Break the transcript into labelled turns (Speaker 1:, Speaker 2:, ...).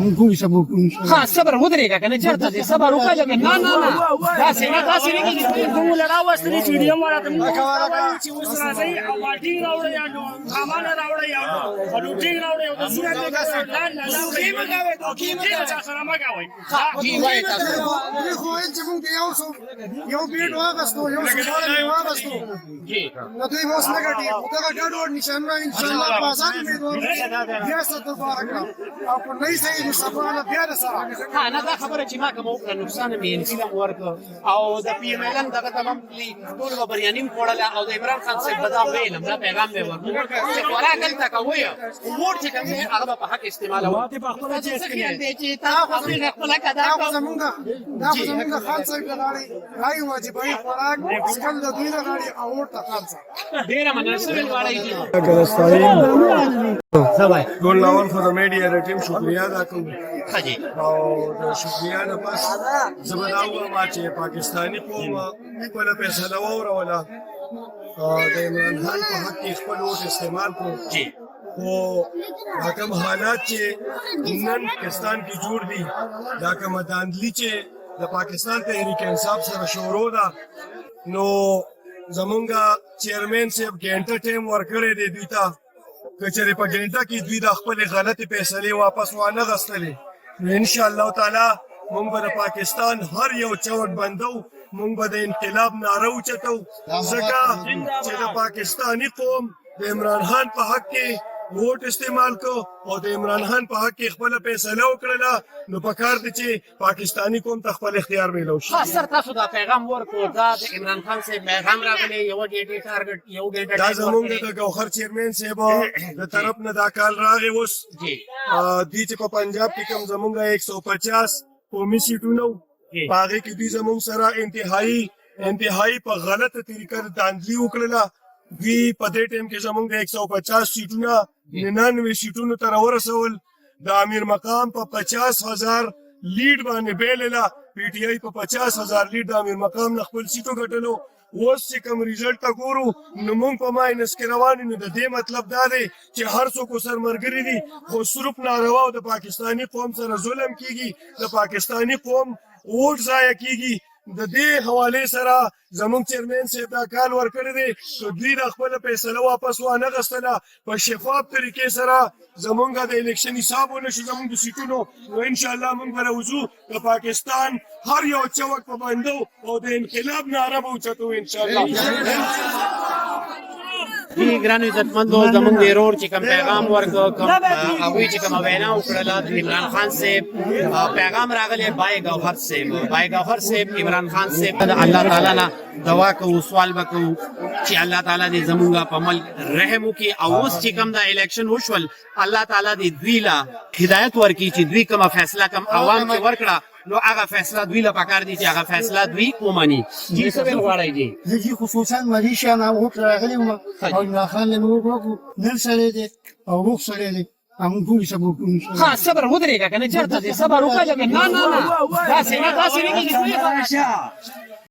Speaker 1: موږ ټول سبو کوو
Speaker 2: ها صبر ودرېږه کنه چرته دې صبر وکړه لکه نه داسې نه کېږي
Speaker 3: کوم لړا واستري چې ډیم ورته موږ چې اوس راځي او باټي راوړی یا نو سامان راوړی یا نو لوټي راوړی او د صورت کې لا نه لا کیمه کوي چې سره ما کوي
Speaker 2: کی وای تاسو
Speaker 1: خو چې موږ یو بیٹ واغستو یو سوال واغستو
Speaker 2: جی
Speaker 1: نو دوی اوس نه ګټي دا ګډوډ نشان را ان شاء الله بازار امیدوار بیا ستاسو بارک او په نه صحیح د سبانه بیا سره
Speaker 2: ها نه دا خبره چې ما کوم وکړه نقصان مې انسان ورکړ او د پی ایم ال دغه تمام ټول بریانیم کوړل او د عمران خان صاحب بدام ویلم دا پیغام مې ورکړ چې وراګل تا کوي امور چې کوم هغه په حق استعمال او ته په خپل چې تاسو خپل کدا
Speaker 1: زمونږ خان صاحب لاري راي واجبای خوراک سکل د دوی لاري او ورته خان صاحب
Speaker 2: ډیر مناسب وړای دي
Speaker 4: ګول ناول خو د میډیا د ټیم شکریا ادا کوم
Speaker 2: حاجی
Speaker 4: او د شکریا نه پس زبرداو ما چې پاکستانی قوم خپل فیصله وروله د عمران خان په حق کې خپل ووټ استعمال کړو
Speaker 2: جی
Speaker 4: خو دا کوم حالات چې نن پاکستان کې جوړ دي دا کوم داندلی چې د پاکستان تحریک انصاف سره شروع ده نو زمونږ چیرمن صاحب ګڼټه ټیم ورکړی دی دوی ته که چېرې په ګڼټه کې دوی د خپلې غلطې فیصلې واپس وانه غستلې نو انشاءالله تعالی موږ به د پاکستان هر یو چوک بندو موږ به د انقلاب ناره اوچتو ځکه چې د پاکستاني قوم د عمران خان په حق کې ووټ استعمال کو او د عمران خان په حق کې خپل فیصله وکړه نو پکار دي چې پاکستانی قوم ته خپل اختیار میلو شي
Speaker 2: ها سر تاسو دا پیغام ورکړو دا د عمران خان صاحب پیغام راغلی یو ډیټ ټارګټ یو ډیټ
Speaker 4: دا زمونږ د ګوهر چیرمن صاحب د طرف نه دا کال راغی اوس
Speaker 2: جی
Speaker 4: دوی چې په پنجاب کې کوم زمونږ 150 قومي سیټونه هغه کې دوی زمونږ سره انتهایی په غلطه طریقه داندلی وکړه دوی په دې ټیم کې زمونږ 150 سیټونه 99 سیټونو ته ورسول د امیر مقام په 50,000 لیډ باندې بیلله پی ټی آی په 50,000 لیډ د امیر مقام نه خپل سیټو ګټلو اوس چې کوم ریزلټ ته ګورو نو موږ په ماینس کې روان یو د دې مطلب دا دی چې هر څوک سره مرګري دي خو صرف ناروا او د پاکستانی قوم سره ظلم کیږي د پاکستانی قوم ووټ ضایع کیږي د دې حواله سره زموږ چیرمن صاحب دا کال ورکړی دی چې دوی د خپل فیصله واپس وانه غستله په شفاف طریقې سره زمونږ د الیکشن حساب ونشو زمونږ د سیټونو نو ان شاء الله موږ به راوځو د پاکستان هر یو چوک په بندو او د انقلاب ناره به اوچتو ان شاء الله
Speaker 2: دی ګران عزتمندو زمونږ د ورور چې کوم پیغام ورکړ کوم هغوی چې کوم وینا وکړله د عمران خان صاحب پیغام راغلی بای ګوهر صاحب عمران خان صاحب د الله تعالی نه دعا کوو سوال وکړو چې الله تعالی دې زمونږ په ملک رحم وکړي او اوس چې کوم د الیکشن وشول الله تعالی دې دوی له هدایت ورکړي چې دوی کومه فیصله کوم عوام کې ورکړه نو هغه فیصله دوی له پکار دي چې هغه فیصله دوی ومني جی څه ویل غواړئ جی
Speaker 1: زه خصوصا ملیشیا نه ووټ راغلی وم او عمران خان له موږ وکړو نن سړی دی او روغ سړی دی موږ ټول سبو کوو
Speaker 2: ها صبر ودرېږه کنه چېرته دې صبر وکړه لکه نه داسې نه کېږي